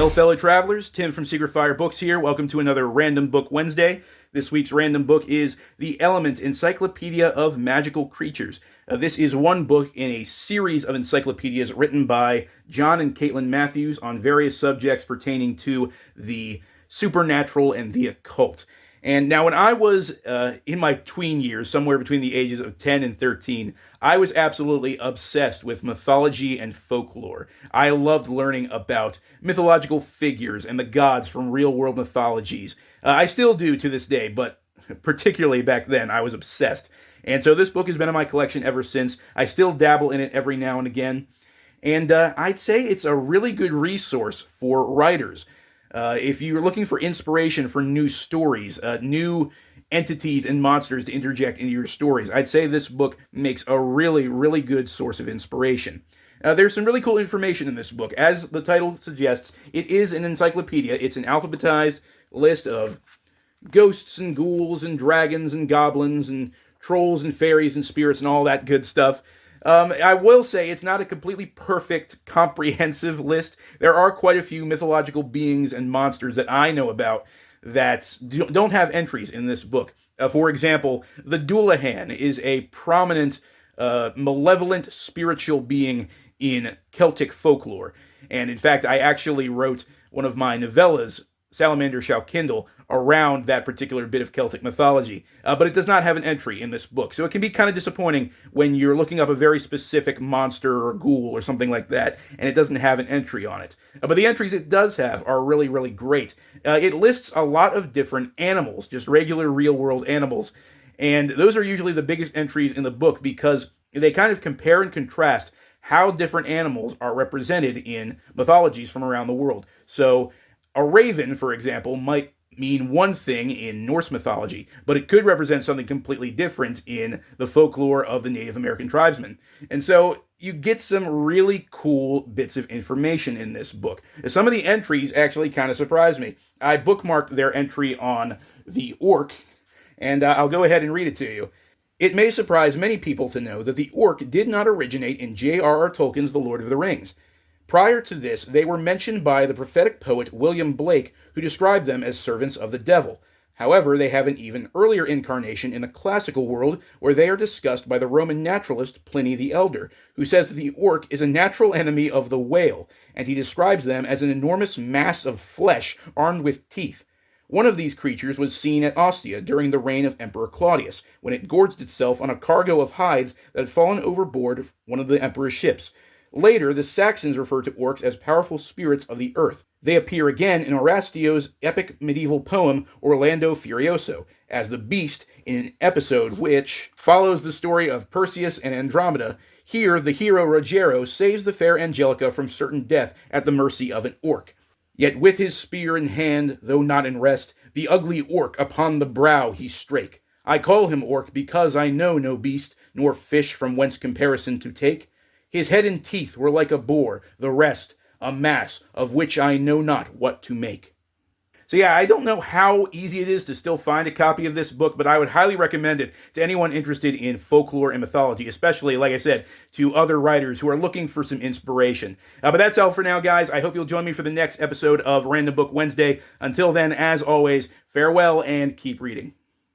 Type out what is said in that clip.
Hail, fellow travelers. Tim from Secret Fire Books here. Welcome to another Random Book Wednesday. This week's random book is The Element Encyclopedia of Magical Creatures. This is one book in a series of encyclopedias written by John and Caitlin Matthews on various subjects pertaining to the supernatural and the occult. And now when I was in my tween years, somewhere between the ages of 10 and 13, I was absolutely obsessed with mythology and folklore. I loved learning about mythological figures and the gods from real-world mythologies. I still do to this day, but particularly back then, I was obsessed. And so this book has been in my collection ever since. I still dabble in it every now and again. And I'd say it's a really good resource for writers. If you're looking for inspiration for new stories, new entities and monsters to interject into your stories, I'd say this book makes a really, really good source of inspiration. There's some really cool information in this book. As the title suggests, it is an encyclopedia. It's an alphabetized list of ghosts and ghouls and dragons and goblins and trolls and fairies and spirits and all that good stuff. I will say it's not a completely perfect, comprehensive list. There are quite a few mythological beings and monsters that I know about that don't have entries in this book. For example, the Dullahan is a prominent, malevolent spiritual being in Celtic folklore. And in fact, I actually wrote one of my novellas, Salamander Shall Kindle, around that particular bit of Celtic mythology. But it does not have an entry in this book. So it can be kind of disappointing when you're looking up a very specific monster or ghoul or something like that, and it doesn't have an entry on it. But the entries it does have are really, really great. It lists a lot of different animals, just regular real-world animals. And those are usually the biggest entries in the book because they kind of compare and contrast how different animals are represented in mythologies from around the world. So a raven, for example, might mean one thing in Norse mythology, but it could represent something completely different in the folklore of the Native American tribesmen. And so you get some really cool bits of information in this book. Some of the entries actually kind of surprised me. I bookmarked their entry on the orc, and I'll go ahead and read it to you. It may surprise many people to know that the orc did not originate in J.R.R. Tolkien's The Lord of the Rings. Prior to this, they were mentioned by the prophetic poet William Blake, who described them as servants of the devil. However, they have an even earlier incarnation in the classical world, where they are discussed by the Roman naturalist Pliny the Elder, who says that the orc is a natural enemy of the whale, and he describes them as an enormous mass of flesh armed with teeth. One of these creatures was seen at Ostia during the reign of Emperor Claudius, when it gorged itself on a cargo of hides that had fallen overboard one of the emperor's ships. Later, the Saxons refer to orcs as powerful spirits of the earth. They appear again in Orastio's epic medieval poem Orlando Furioso, as the beast in an episode which follows the story of Perseus and Andromeda. Here, the hero Rogero saves the fair Angelica from certain death at the mercy of an orc. Yet with his spear in hand, though not in rest, the ugly orc upon the brow he strake. I call him orc because I know no beast, nor fish from whence comparison to take. His head and teeth were like a boar, the rest a mass of which I know not what to make. So yeah, I don't know how easy it is to still find a copy of this book, but I would highly recommend it to anyone interested in folklore and mythology, especially, like I said, to other writers who are looking for some inspiration. But that's all for now, guys. I hope you'll join me for the next episode of Random Book Wednesday. Until then, as always, farewell and keep reading.